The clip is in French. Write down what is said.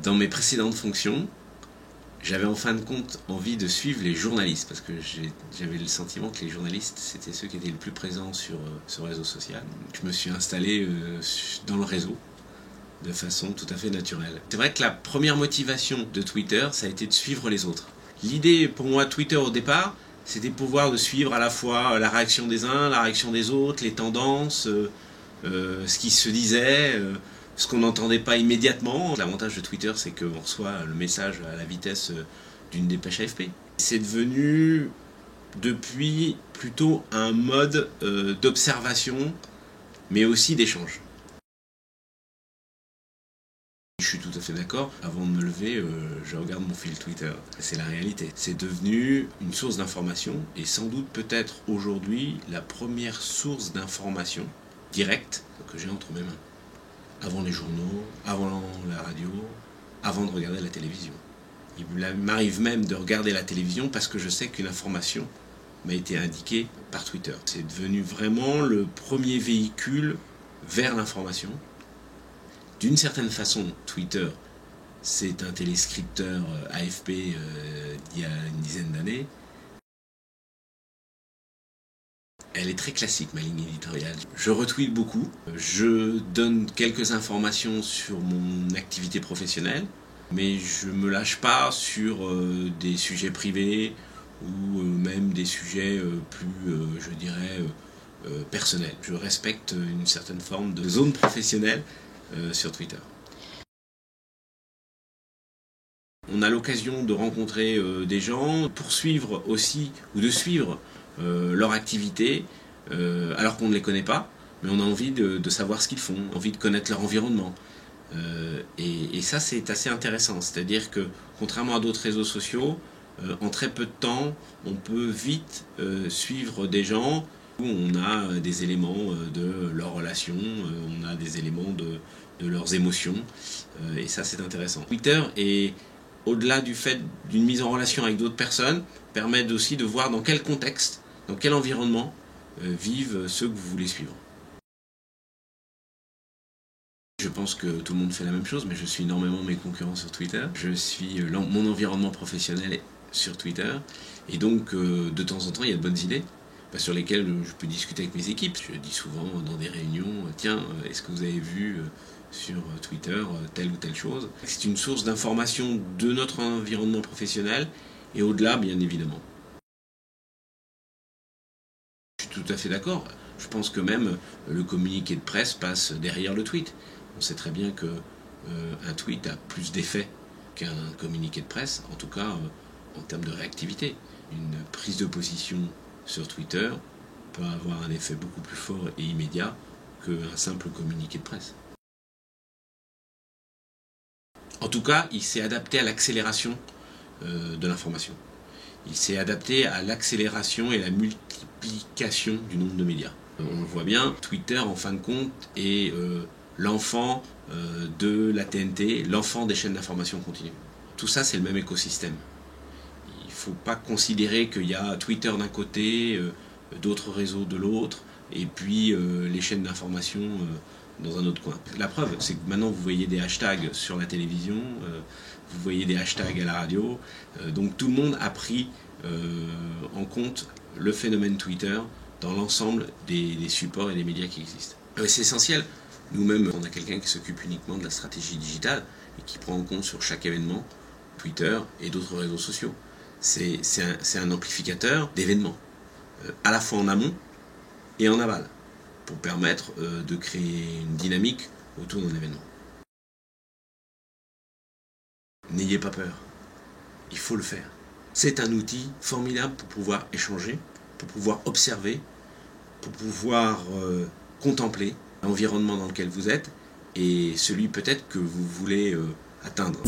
Dans mes précédentes fonctions, j'avais en fin de compte envie de suivre les journalistes, parce que j'avais le sentiment que les journalistes, c'était ceux qui étaient le plus présents sur ce réseau social. Je me suis installé dans le réseau de façon tout à fait naturelle. C'est vrai que la première motivation de Twitter, ça a été de suivre les autres. L'idée pour moi de Twitter au départ, c'était de pouvoir suivre à la fois la réaction des uns, la réaction des autres, les tendances, ce qui se disait, ce qu'on n'entendait pas immédiatement. L'avantage de Twitter, c'est qu'on reçoit le message à la vitesse d'une dépêche AFP. C'est devenu depuis plutôt un mode d'observation, mais aussi d'échange. Je suis tout à fait d'accord. Avant de me lever, je regarde mon fil Twitter. C'est la réalité. C'est devenu une source d'information et sans doute peut-être aujourd'hui la première source d'information directe que j'ai entre mes mains. Avant les journaux, avant la radio, avant de regarder la télévision. Il m'arrive même de regarder la télévision parce que je sais qu'une information m'a été indiquée par Twitter. C'est devenu vraiment le premier véhicule vers l'information. D'une certaine façon, Twitter, c'est un téléscripteur AFP d'il y a une dizaine d'années. Elle est très classique, ma ligne éditoriale. Je retweete beaucoup, je donne quelques informations sur mon activité professionnelle, mais je ne me lâche pas sur des sujets privés ou même des sujets plus, je dirais, personnels. Je respecte une certaine forme de zone professionnelle sur Twitter. On a l'occasion de rencontrer des gens, poursuivre aussi ou de suivre leur activité alors qu'on ne les connaît pas, mais on a envie de savoir ce qu'ils font, envie de connaître leur environnement. Et ça, c'est assez intéressant. C'est-à-dire que, contrairement à d'autres réseaux sociaux, en très peu de temps, on peut vite suivre des gens où on a des éléments de leurs relations, on a des éléments de leurs émotions, et ça, c'est intéressant. Twitter est, au-delà du fait d'une mise en relation avec d'autres personnes, permet aussi de voir dans quel contexte, dans quel environnement vivent ceux que vous voulez suivre. Je pense que tout le monde fait la même chose, mais je suis énormément mes concurrents sur Twitter. Je suis mon environnement professionnel est sur Twitter, et donc de temps en temps il y a de bonnes idées sur lesquelles je peux discuter avec mes équipes. Je dis souvent dans des réunions, tiens, est-ce que vous avez vu sur Twitter telle ou telle chose? C'est une source d'information de notre environnement professionnel, et au-delà, bien évidemment. Je suis tout à fait d'accord. Je pense que même le communiqué de presse passe derrière le tweet. On sait très bien qu'un tweet a plus d'effet qu'un communiqué de presse, en tout cas en termes de réactivité. Une prise de position sur Twitter peut avoir un effet beaucoup plus fort et immédiat qu'un simple communiqué de presse. En tout cas, il s'est adapté à l'accélération de l'information. Il s'est adapté à l'accélération et la multiplication du nombre de médias. On le voit bien, Twitter, en fin de compte, est l'enfant de la TNT, l'enfant des chaînes d'information continue. Tout ça, c'est le même écosystème. Il ne faut pas considérer qu'il y a Twitter d'un côté, d'autres réseaux de l'autre, et puis les chaînes d'information dans un autre coin. La preuve, c'est que maintenant vous voyez des hashtags sur la télévision, vous voyez des hashtags à la radio, donc tout le monde a pris en compte le phénomène Twitter dans l'ensemble des supports et des médias qui existent. C'est essentiel. Nous-mêmes, on a quelqu'un qui s'occupe uniquement de la stratégie digitale et qui prend en compte sur chaque événement Twitter et d'autres réseaux sociaux. C'est un amplificateur d'événements, à la fois en amont et en aval, pour permettre de créer une dynamique autour d'un événement. N'ayez pas peur, il faut le faire. C'est un outil formidable pour pouvoir échanger, pour pouvoir observer, pour pouvoir contempler l'environnement dans lequel vous êtes et celui peut-être que vous voulez atteindre.